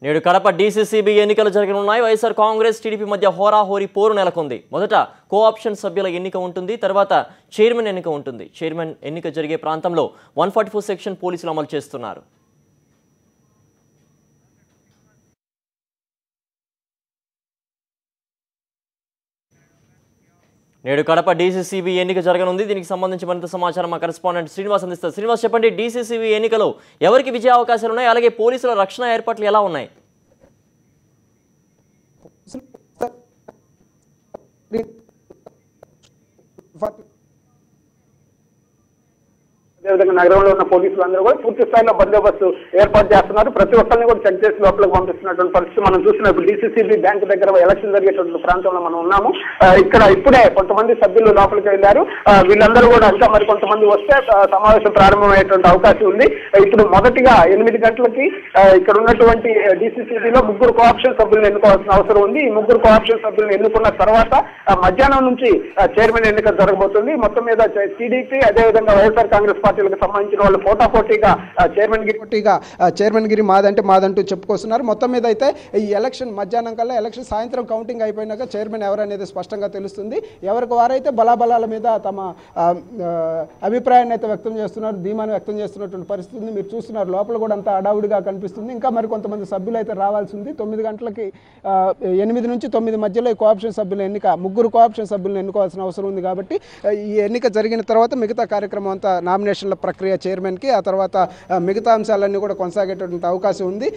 నేడు కడప డీసీసీబీ ఎన్నికలు జరగనున్నాయి. వైఎస్ఆర్ కాంగ్రెస్ టీడీపీ మధ్య హోరాహోరీ పోరు నెలకొంది. మొదట కోఆప్షన్ సభ్యుల ఎన్నిక ఉంటుంది, తర్వాత చైర్మన్ ఎన్నిక ఉంటుంది. చైర్మన్ ఎన్నిక జరిగే ప్రాంతంలో 144 సెక్షన్ పోలీసులు అమలు చేస్తున్నారు. నేడు కడప డీసీసీబీ ఎన్నిక జరగనుంది. దీనికి సంబంధించి మరింత సమాచారం మా కరెస్పాండెంట్ శ్రీనివాస్ అందిస్తారు. శ్రీనివాస్, చెప్పండి, డీసీసీబీ ఎన్నికలో ఎవరికి విజయ అవకాశాలు ఉన్నాయి, అలాగే పోలీసుల రక్షణ ఏర్పాట్లు ఎలా ఉన్నాయి? అదేవిధంగా నగరంలో ఉన్న పోలీసులు అందరూ కూడా పూర్తి స్థాయిలో బందోబస్తు ఏర్పాటు చేస్తున్నారు. ప్రతి ఒక్కరిని కూడా చెక్ చేసి లోపలికి పంపిస్తున్నటువంటి పరిస్థితి మనం చూసినప్పుడు డీసీసీబీ బ్యాంక్ దగ్గర ఎలక్షన్ జరిగేటువంటి ప్రాంతంలో మనం ఉన్నాము. ఇక్కడ ఇప్పుడే కొంతమంది సభ్యులు లోపలికి వెళ్లారు. వీళ్ళందరూ కూడా ఇంకా మరి కొంతమంది వస్తే సమావేశం ప్రారంభమయ్యేటువంటి అవకాశం ఉంది. ఇప్పుడు మొదటిగా 8 గంటలకి ఇక్కడ ఉన్నటువంటి డీసీసీబీలో 3 కోఆప్షన్ సభ్యులను ఎన్నుకోవాల్సిన అవసరం ఉంది. ఈ 3 కోఆప్షన్ సభ్యులను ఎన్నుకున్న తర్వాత మధ్యాహ్నం నుంచి చైర్మన్ ఎన్నిక జరగబోతుంది. మొత్తం మీద టీడీపీ అదేవిధంగా వైఎస్ఆర్ కాంగ్రెస్ పార్టీలకు సంబంధించిన వాళ్ళు పోటాపోటీగా చైర్మన్ గిరి మాదంటూ చెప్పుకొస్తున్నారు. మొత్తం మీద అయితే ఈ ఎలక్షన్ మధ్యాహ్నం కల్లా ఎలక్షన్ సాయంత్రం కౌంటింగ్ అయిపోయినాక చైర్మన్ ఎవరనేది స్పష్టంగా తెలుస్తుంది. ఎవరికి వారైతే బలాబలాల మీద తమ అభిప్రాయాన్ని అయితే వ్యక్తం చేస్తున్నారు, ధీమాన్ని వ్యక్తం చేస్తున్నటువంటి పరిస్థితి ఉంది. మీరు చూస్తున్నారు లోపల కూడా అంతా అడావుడిగా కనిపిస్తుంది. ఇంకా మరి కొంతమంది సభ్యులు అయితే రావాల్సి ఉంది. 9 గంటలకి 8 నుంచి 9 మధ్యలో ఈ కోఆప్షన్ సభ్యుల ఎన్నిక 3 కోఆప్షన్ సభ్యులను ఎన్నుకోవాల్సిన అవసరం ఉంది. కాబట్టి ఈ ఎన్నిక జరిగిన తర్వాత మిగతా కార్యక్రమం అంతా నామినేషన్ల ప్రక్రియ చైర్మన్కి, ఆ తర్వాత మిగతా అంశాలన్నీ కూడా కొనసాగేటటువంటి అవకాశం ఉంది.